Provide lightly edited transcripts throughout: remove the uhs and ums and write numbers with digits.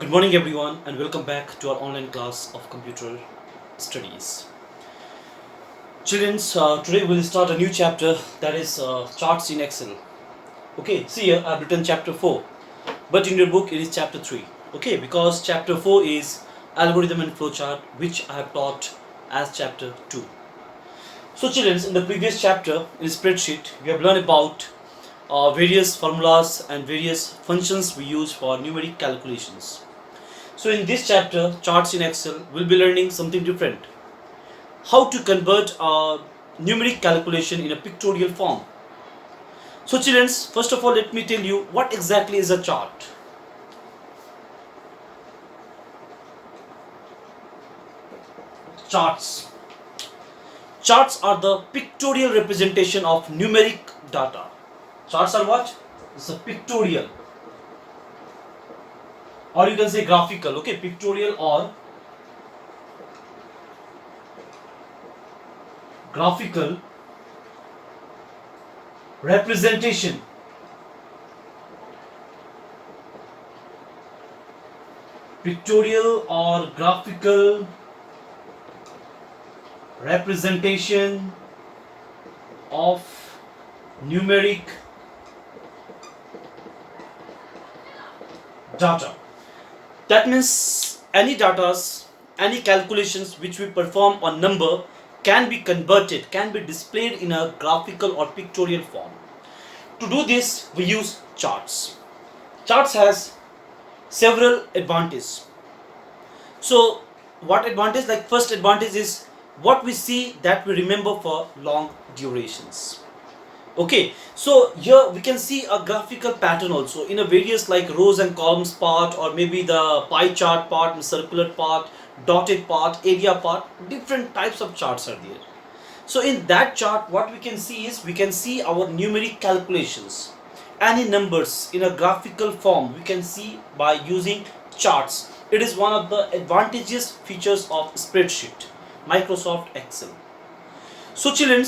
Good morning, everyone, and welcome back to our online class of computer studies. Children, today we'll start a new chapter that is charts in Excel. Okay, see here I've written chapter 4, but in your book it is chapter 3. Okay, because chapter 4 is algorithm and flowchart, which I have taught as chapter 2. So, children, in the previous chapter in spreadsheet, we have learned about various formulas and various functions we use for numeric calculations. So in this chapter, charts in Excel, we'll be learning something different. How to convert a numeric calculation in a pictorial form. So children, first of all, let me tell you what exactly is a chart. Charts. Charts are the pictorial representation of numeric data. Charts are what? It's a pictorial. Or you can say graphical, okay? Pictorial or graphical representation pictorial or graphical representation of numeric data. That means any datas, any calculations which we perform on number can be converted, can be displayed in a graphical or pictorial form. To do this, we use charts. Charts has several advantages. So, what advantage? Like first advantage is what we see that we remember for long durations. Okay, so here we can see a graphical pattern also in a various like rows and columns part, or maybe the pie chart part, the circular part, dotted part, area part. Different types of charts are there. So in that chart, what we can see is we can see our numeric calculations. Any numbers in a graphical form we can see by using charts. It is one of the advantageous features of spreadsheet, Microsoft Excel. So children,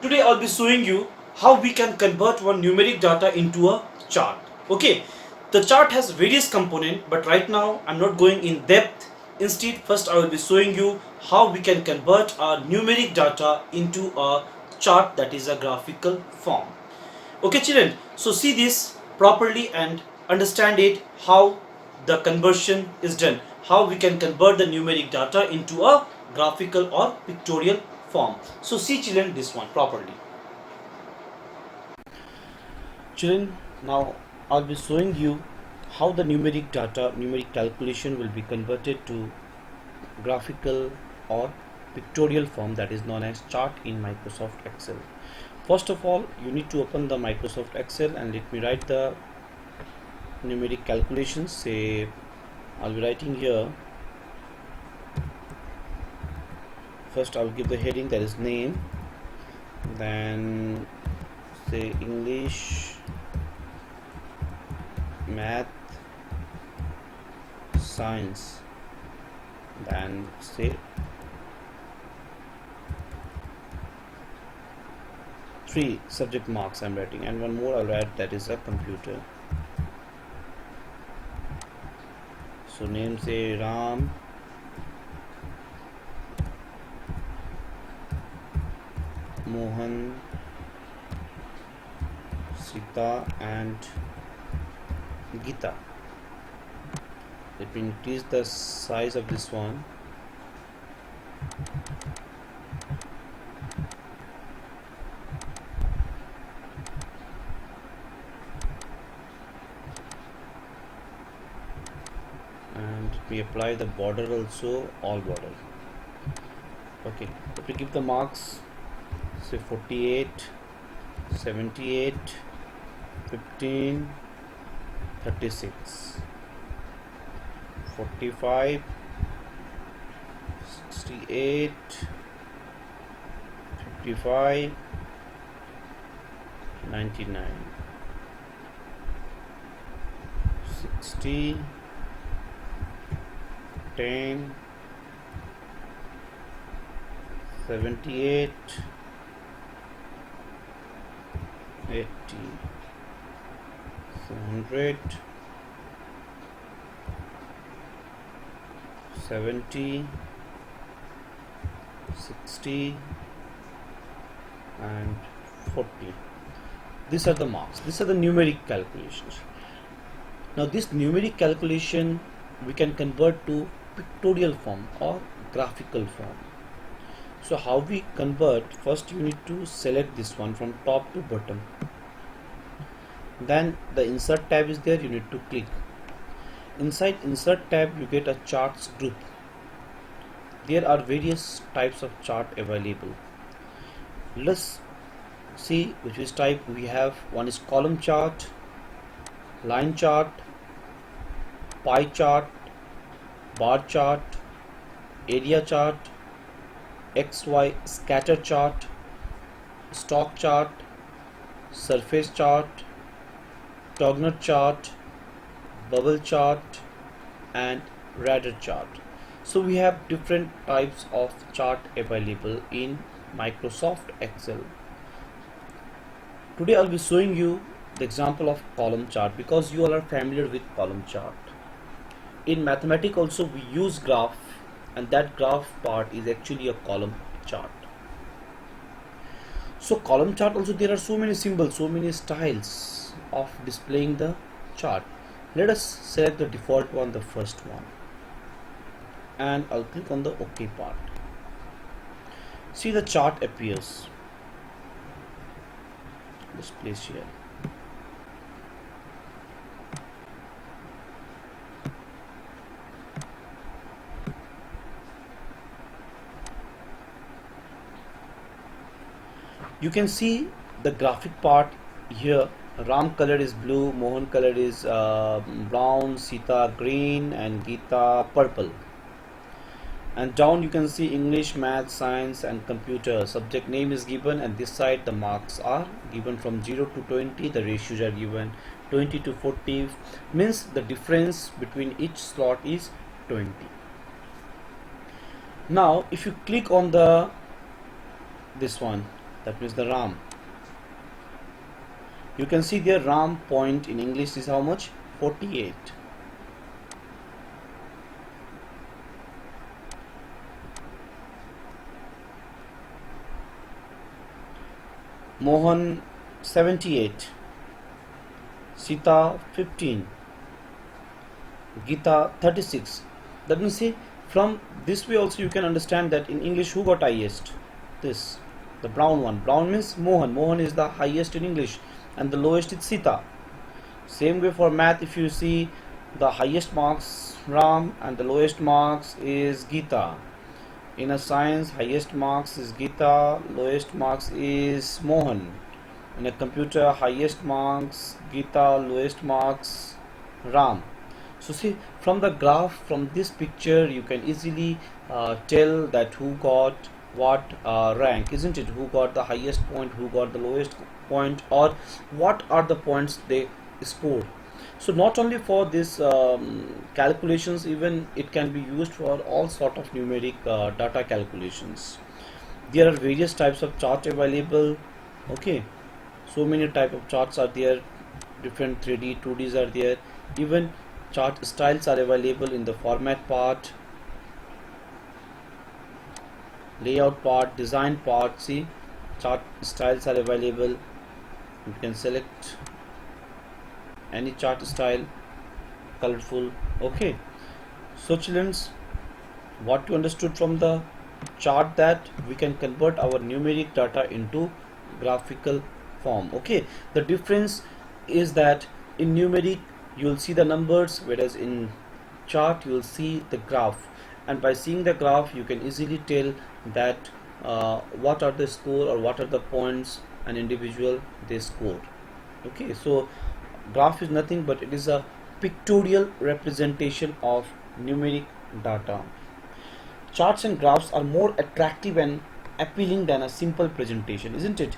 today I'll be showing you how we can convert one numeric data into a chart. Okay, the chart has various components, but right now I'm not going in depth. Instead, first I will be showing you how we can convert our numeric data into a chart, that is a graphical form. Okay children, so see this properly and understand it, how the conversion is done, how we can convert the numeric data into a graphical or pictorial form. So see children this one properly. Children, now I'll be showing you how the numeric data, numeric calculation will be converted to graphical or pictorial form, that is known as chart in Microsoft Excel. First of all, you need to open the Microsoft Excel and let me write the numeric calculations. Say I'll be writing here. First I'll give the heading, that is name, then say English, math, science, then say 3 subject marks I'm writing, and one more I'll write, that is a computer. So name say Ram, Mohan, Sita and Gita. Let me increase the size of this one. And we apply the border also, all border. Okay, let me give the marks, say 48, 78, 15, 36, 45, 68, 55, 99, 60, 10, 78, 80, 100, 70, 60 and 40. These are the marks. These are the numeric calculations. Now this numeric calculation we can convert to pictorial form or graphical form. So how we convert? First you need to select this one from top to bottom. Then the insert tab is there, you need to click. Inside insert tab you get a charts group. There are various types of chart available. Let's see which is type we have. One is column chart, line chart, pie chart, bar chart, area chart, XY scatter chart, stock chart, surface chart, Togner chart, bubble chart and radar chart. So we have different types of chart available in Microsoft Excel. Today I'll be showing you the example of column chart because you all are familiar with column chart. In mathematics also we use graph, and that graph part is actually a column chart. So column chart also there are so many symbols, so many styles of displaying the chart. Let us select the default one, the first one, and I'll click on the OK part. See, the chart appears. Let's place here. You can see the graphic part here. Ram color is blue, Mohan color is brown, Sita green and Geeta purple. And down you can see English, math, science and computer. Subject name is given, and this side the marks are given from 0 to 20. The ratios are given 20 to 40, means the difference between each slot is 20. Now if you click on the this one, that means the RAM, you can see their RAM point in English is how much? 48. Mohan 78, Sita 15, Geeta 36. That means, see, from this way also you can understand that in English who got highest? This, the brown one. Brown means Mohan. Mohan is the highest in English and the lowest is Sita. Same way for math, if you see, the highest marks Ram and the lowest marks is Geeta. In a science, highest marks is Geeta, lowest marks is Mohan. In a computer, highest marks Geeta, lowest marks Ram. So see, from the graph, from this picture, you can easily tell that who got what rank, isn't it? Who got the highest point, who got the lowest point, or what are the points they scored. So not only for this calculations, even it can be used for all sort of numeric data calculations. There are various types of chart available. Okay, so many type of charts are there, different 3D 2Ds are there, even chart styles are available in the format part, layout part, design part. See, chart styles are available. You can select any chart style, colorful. Okay, so children, what you understood from the chart, that we can convert our numeric data into graphical form. Okay, the difference is that in numeric you will see the numbers, whereas in chart you will see the graph, and by seeing the graph you can easily tell that what are the score or what are the points an individual they scored. Okay, so graph is nothing but it is a pictorial representation of numeric data. Charts and graphs are more attractive and appealing than a simple presentation, isn't it?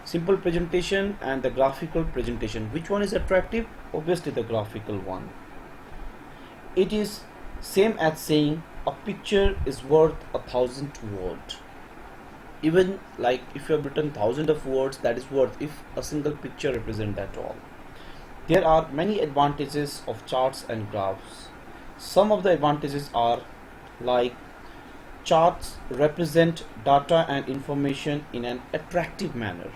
Simple presentation and the graphical presentation, which one is attractive? Obviously the graphical one. It is same as saying a picture is worth 1,000 words. Even like if you have written 1,000 of words, that is worth if a single picture represents that all. There are many advantages of charts and graphs. Some of the advantages are Like charts represent data and information in an attractive manner.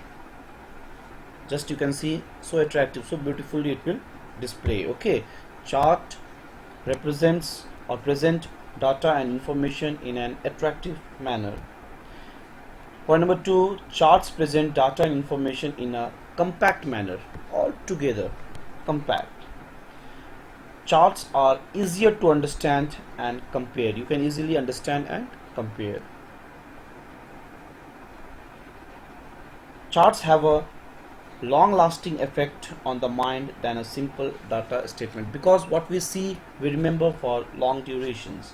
Just you can see, so attractive, so beautifully it will display. Okay, chart represents or present data and information in an attractive manner. Point number 2, charts present data and information in a compact manner, all together, compact. Charts are easier to understand and compare. You can easily understand and compare. Charts have a long lasting effect on the mind than a simple data statement, because what we see we remember for long durations,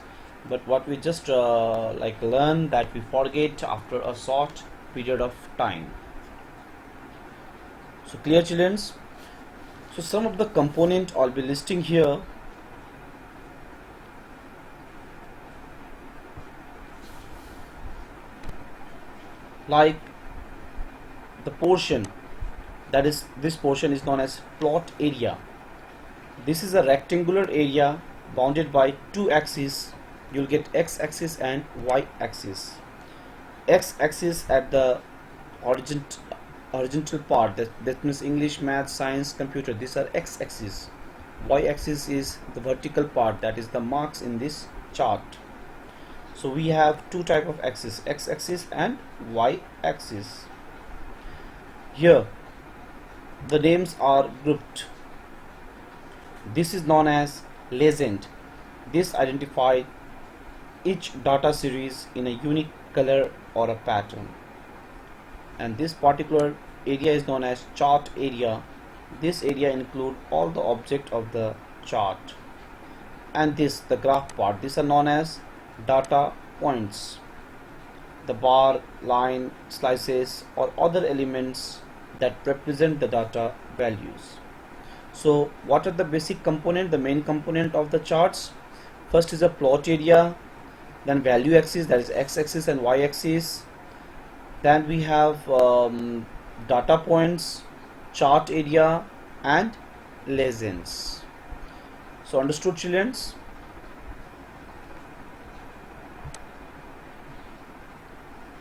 but what we just learn, that we forget after a short period of time. So clear, children? So some of the component I'll be listing here. Like the portion, that is, this portion is known as plot area. This is a rectangular area bounded by two axes. You'll get x-axis and y-axis. X-axis at the horizontal part, that means English, math, science, computer, these are x-axis. Y-axis is the vertical part, that is the marks in this chart. So we have two type of axis, x-axis and y-axis. Here the names are grouped. This is known as legend. This identifies each data series in a unique color or a pattern. And this particular area is known as chart area. This area includes all the objects of the chart. And this, the graph part, these are known as data points. The bar, line, slices or other elements that represent the data values. So what are the basic component, the main component of the charts? First is a plot area, then value axis, that is x-axis and y-axis. Then we have data points, chart area and legends. So understood, children?